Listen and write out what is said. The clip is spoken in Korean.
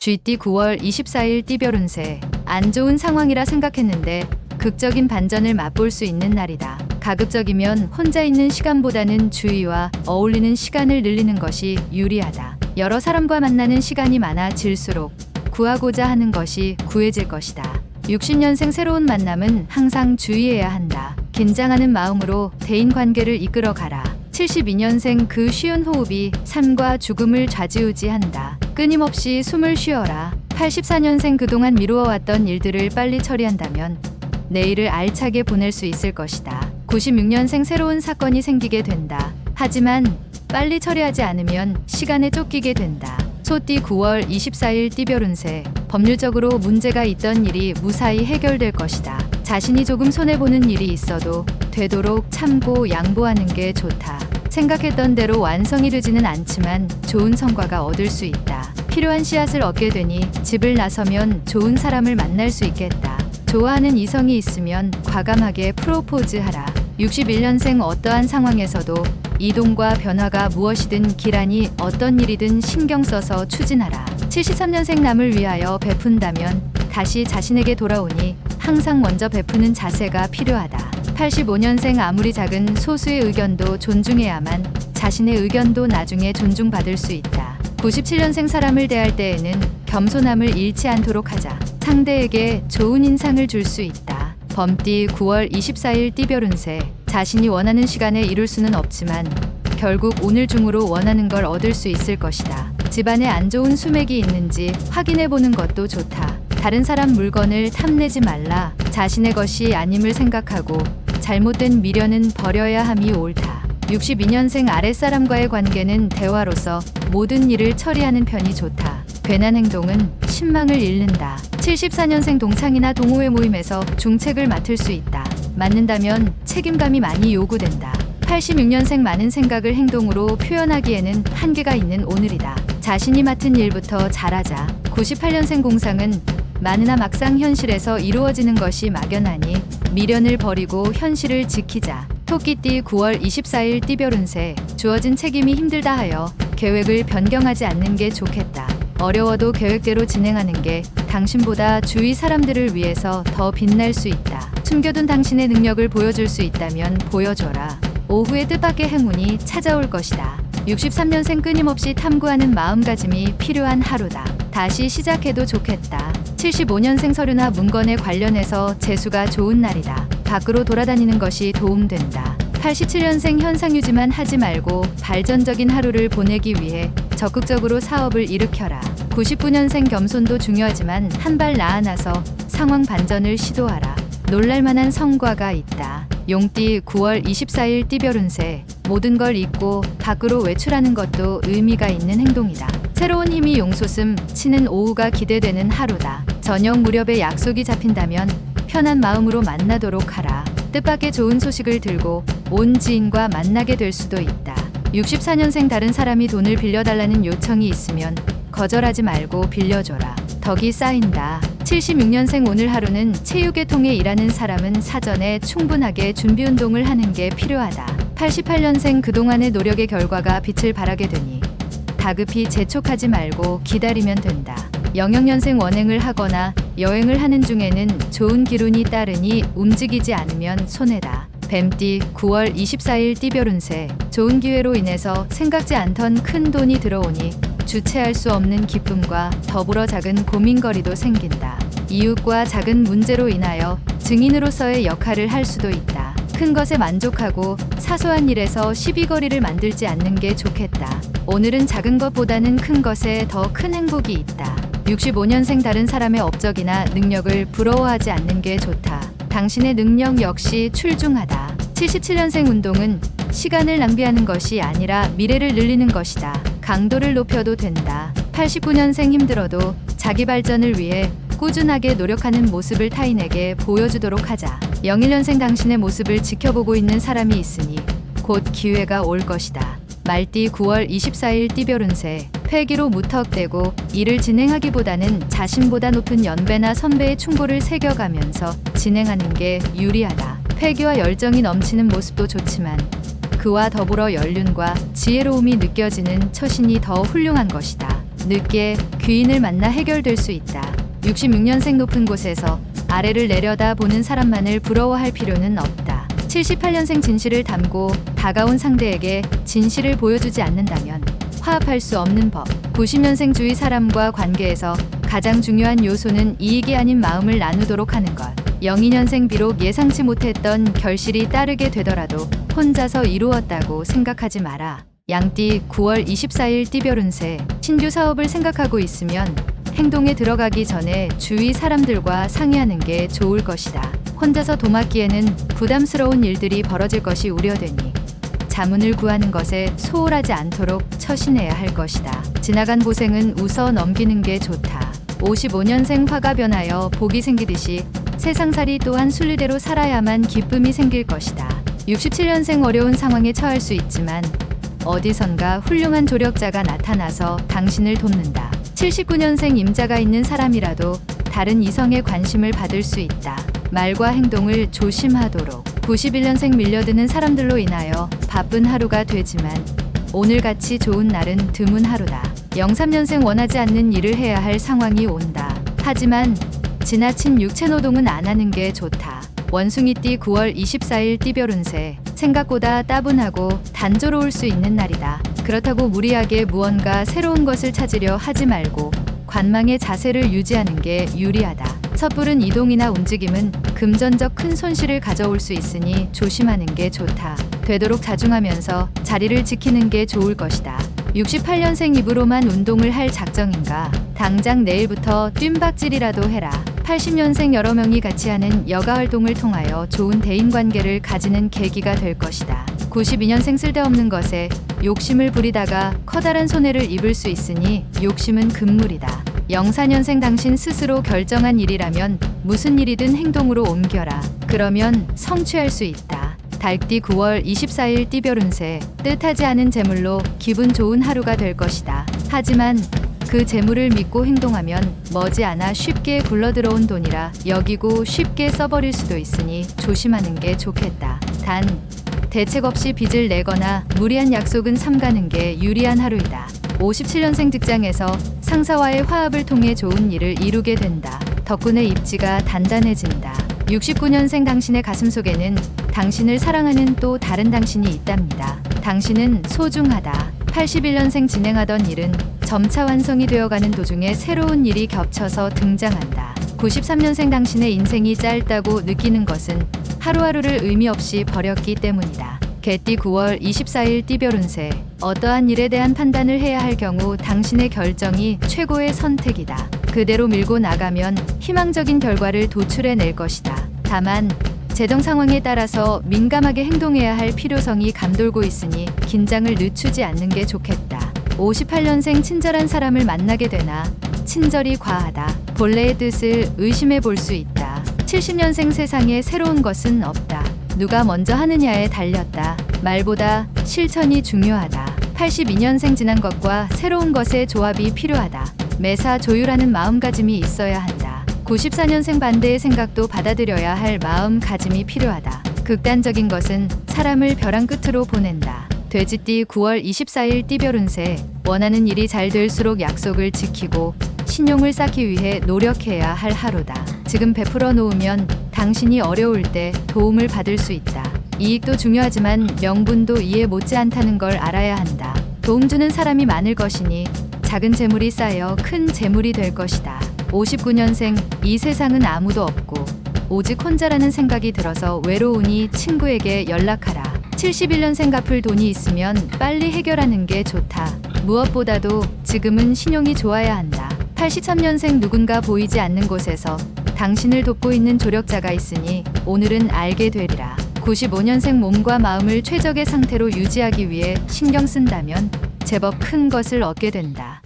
GT 9월 24일 띠별 운세. 안 좋은 상황이라 생각했는데 극적인 반전을 맛볼 수 있는 날이다. 가급적이면 혼자 있는 시간보다는 주위와 어울리는 시간을 늘리는 것이 유리하다. 여러 사람과 만나는 시간이 많아질수록 구하고자 하는 것이 구해질 것이다. 60년생 새로운 만남은 항상 주의해야 한다. 긴장하는 마음으로 대인관계를 이끌어가라. 72년생 그 쉬운 호흡이 삶과 죽음을 좌지우지한다. 끊임없이 숨을 쉬어라. 84년생 그동안 미루어왔던 일들을 빨리 처리한다면 내일을 알차게 보낼 수 있을 것이다. 96년생 새로운 사건이 생기게 된다. 하지만 빨리 처리하지 않으면 시간에 쫓기게 된다. 소띠 9월 24일 띠별 운세. 법률적으로 문제가 있던 일이 무사히 해결될 것이다. 자신이 조금 손해보는 일이 있어도 되도록 참고 양보하는 게 좋다. 생각했던 대로 완성이 되지는 않지만 좋은 성과가 얻을 수 있다. 필요한 씨앗을 얻게 되니 집을 나서면 좋은 사람을 만날 수 있겠다. 좋아하는 이성이 있으면 과감하게 프로포즈하라. 61년생 어떠한 상황에서도 이동과 변화가 무엇이든 기란이 어떤 일이든 신경 써서 추진하라. 73년생 남을 위하여 베푼다면 다시 자신에게 돌아오니 항상 먼저 베푸는 자세가 필요하다. 85년생 아무리 작은 소수의 의견도 존중해야만 자신의 의견도 나중에 존중받을 수 있다. 97년생 사람을 대할 때에는 겸손함을 잃지 않도록 하자. 상대에게 좋은 인상을 줄 수 있다. 범띠 9월 24일 띠별 운세. 자신이 원하는 시간에 이룰 수는 없지만 결국 오늘 중으로 원하는 걸 얻을 수 있을 것이다. 집안에 안 좋은 수맥이 있는지 확인해 보는 것도 좋다. 다른 사람 물건을 탐내지 말라. 자신의 것이 아님을 생각하고 잘못된 미련은 버려야 함이 옳다. 62년생 아랫사람과의 관계는 대화로서 모든 일을 처리하는 편이 좋다. 괜한 행동은 신망을 잃는다. 74년생 동창이나 동호회 모임에서 중책을 맡을 수 있다. 맡는다면 책임감이 많이 요구된다. 86년생 많은 생각을 행동으로 표현하기에는 한계가 있는 오늘이다. 자신이 맡은 일부터 잘하자. 98년생 공상은 많으나 막상 현실에서 이루어지는 것이 막연하니 미련을 버리고 현실을 지키자. 토끼띠 9월 24일 띠별 운세. 주어진 책임이 힘들다 하여 계획을 변경하지 않는 게 좋겠다. 어려워도 계획대로 진행하는 게 당신보다 주위 사람들을 위해서 더 빛날 수 있다. 숨겨둔 당신의 능력을 보여줄 수 있다면 보여줘라. 오후에 뜻밖의 행운이 찾아올 것이다. 63년생 끊임없이 탐구하는 마음가짐이 필요한 하루다. 다시 시작해도 좋겠다. 75년생 서류나 문건에 관련해서 재수가 좋은 날이다. 밖으로 돌아다니는 것이 도움된다. 87년생 현상 유지만 하지 말고 발전적인 하루를 보내기 위해 적극적으로 사업을 일으켜라. 99년생 겸손도 중요하지만 한 발 나아나서 상황 반전을 시도하라. 놀랄만한 성과가 있다. 용띠 9월 24일 띠별 운세. 모든 걸 잊고 밖으로 외출하는 것도 의미가 있는 행동이다. 새로운 힘이 용솟음 치는 오후가 기대되는 하루다. 저녁 무렵에 약속이 잡힌다면 편한 마음으로 만나도록 하라. 뜻밖의 좋은 소식을 들고 온 지인과 만나게 될 수도 있다. 64년생 다른 사람이 돈을 빌려달라는 요청이 있으면 거절하지 말고 빌려줘라. 덕이 쌓인다. 76년생 오늘 하루는 체육계 통해 일하는 사람은 사전에 충분하게 준비 운동을 하는 게 필요하다. 88년생 그동안의 노력의 결과가 빛을 발하게 되니 다급히 재촉하지 말고 기다리면 된다. 00년생 원행을 하거나 여행을 하는 중에는 좋은 기운이 따르니 움직이지 않으면 손해다. 뱀띠 9월 24일 띠별 운세. 좋은 기회로 인해서 생각지 않던 큰 돈이 들어오니 주체할 수 없는 기쁨과 더불어 작은 고민거리도 생긴다. 이웃과 작은 문제로 인하여 증인으로서의 역할을 할 수도 있다. 큰 것에 만족하고 사소한 일에서 시비거리를 만들지 않는 게 좋겠다. 오늘은 작은 것보다는 큰 것에 더 큰 행복이 있다. 65년생 다른 사람의 업적이나 능력을 부러워하지 않는 게 좋다. 당신의 능력 역시 출중하다. 77년생 운동은 시간을 낭비하는 것이 아니라 미래를 늘리는 것이다. 강도를 높여도 된다. 89년생 힘들어도 자기 발전을 위해 꾸준하게 노력하는 모습을 타인에게 보여주도록 하자. 01년생 당신의 모습을 지켜보고 있는 사람이 있으니 곧 기회가 올 것이다. 말띠 9월 24일 띠별 운세. 패기로 무턱대고 일을 진행하기보다는 자신보다 높은 연배나 선배의 충고를 새겨가면서 진행하는 게 유리하다. 패기와 열정이 넘치는 모습도 좋지만 그와 더불어 연륜과 지혜로움이 느껴지는 처신이 더 훌륭한 것이다. 늦게 귀인을 만나 해결될 수 있다. 66년생 높은 곳에서 아래를 내려다 보는 사람만을 부러워할 필요는 없다. 78년생 진실을 담고 다가온 상대에게 진실을 보여주지 않는다면 화합할 수 없는 법. 90년생 주위 사람과 관계에서 가장 중요한 요소는 이익이 아닌 마음을 나누도록 하는 것. 02년생 비록 예상치 못했던 결실이 따르게 되더라도 혼자서 이루었다고 생각하지 마라. 양띠 9월 24일 띠별 운세. 신규 사업을 생각하고 있으면 행동에 들어가기 전에 주위 사람들과 상의하는 게 좋을 것이다. 혼자서 도맡기에는 부담스러운 일들이 벌어질 것이 우려되니 자문을 구하는 것에 소홀하지 않도록 처신해야 할 것이다. 지나간 고생은 웃어 넘기는 게 좋다. 55년생 화가 변하여 복이 생기듯이 세상살이 또한 순리대로 살아야만 기쁨이 생길 것이다. 67년생 어려운 상황에 처할 수 있지만 어디선가 훌륭한 조력자가 나타나서 당신을 돕는다. 79년생 임자가 있는 사람이라도 다른 이성의 관심을 받을 수 있다. 말과 행동을 조심하도록. 91년생 밀려드는 사람들로 인하여 바쁜 하루가 되지만 오늘같이 좋은 날은 드문 하루다. 03년생 원하지 않는 일을 해야 할 상황이 온다. 하지만 지나친 육체노동은 안 하는 게 좋다. 원숭이띠 9월 24일 띠별 운세. 생각보다 따분하고 단조로울 수 있는 날이다. 그렇다고 무리하게 무언가 새로운 것을 찾으려 하지 말고 관망의 자세를 유지하는 게 유리하다. 섣부른 이동이나 움직임은 금전적 큰 손실을 가져올 수 있으니 조심하는 게 좋다. 되도록 자중하면서 자리를 지키는 게 좋을 것이다. 68년생 입으로만 운동을 할 작정인가? 당장 내일부터 뜀박질이라도 해라. 80년생 여러 명이 같이 하는 여가 활동을 통하여 좋은 대인관계를 가지는 계기가 될 것이다. 92년생 쓸데없는 것에 욕심을 부리다가 커다란 손해를 입을 수 있으니 욕심은 금물이다. 04년생 당신 스스로 결정한 일이라면 무슨 일이든 행동으로 옮겨라. 그러면 성취할 수 있다. 달띠 9월 24일 띠별 운세. 뜻하지 않은 재물로 기분 좋은 하루가 될 것이다. 하지만 그 재물을 믿고 행동하면 머지않아 쉽게 굴러들어온 돈이라 여기고 쉽게 써버릴 수도 있으니 조심하는 게 좋겠다. 단 대책 없이 빚을 내거나 무리한 약속은 삼가는 게 유리한 하루이다. 57년생 직장에서 상사와의 화합을 통해 좋은 일을 이루게 된다. 덕분에 입지가 단단해진다. 69년생 당신의 가슴속에는 당신을 사랑하는 또 다른 당신이 있답니다. 당신은 소중하다. 81년생 진행하던 일은 점차 완성이 되어가는 도중에 새로운 일이 겹쳐서 등장한다. 93년생 당신의 인생이 짧다고 느끼는 것은 하루하루를 의미 없이 버렸기 때문이다. 개띠 9월 24일 띠별 운세. 어떠한 일에 대한 판단을 해야 할 경우 당신의 결정이 최고의 선택이다. 그대로 밀고 나가면 희망적인 결과를 도출해낼 것이다. 다만 재정 상황에 따라서 민감하게 행동해야 할 필요성이 감돌고 있으니 긴장을 늦추지 않는 게 좋겠다. 58년생 친절한 사람을 만나게 되나 친절이 과하다. 본래의 뜻을 의심해 볼 수 있다. 70년생 세상에 새로운 것은 없다. 누가 먼저 하느냐에 달렸다. 말보다 실천이 중요하다. 82년생 지난 것과 새로운 것의 조합이 필요하다. 매사 조율하는 마음가짐이 있어야 한다. 94년생 반대의 생각도 받아들여야 할 마음가짐이 필요하다. 극단적인 것은 사람을 벼랑 끝으로 보낸다. 돼지띠 9월 24일 띠별 운세. 원하는 일이 잘 될수록 약속을 지키고 신용을 쌓기 위해 노력해야 할 하루다. 지금 베풀어 놓으면 당신이 어려울 때 도움을 받을 수 있다. 이익도 중요하지만 명분도 이해 못지않다는 걸 알아야 한다. 도움 주는 사람이 많을 것이니 작은 재물이 쌓여 큰 재물이 될 것이다. 59년생 이 세상은 아무도 없고 오직 혼자라는 생각이 들어서 외로우니 친구에게 연락하라. 71년생 갚을 돈이 있으면 빨리 해결하는 게 좋다. 무엇보다도 지금은 신용이 좋아야 한다. 83년생 누군가 보이지 않는 곳에서 당신을 돕고 있는 조력자가 있으니 오늘은 알게 되리라. 95년생 몸과 마음을 최적의 상태로 유지하기 위해 신경 쓴다면 제법 큰 것을 얻게 된다.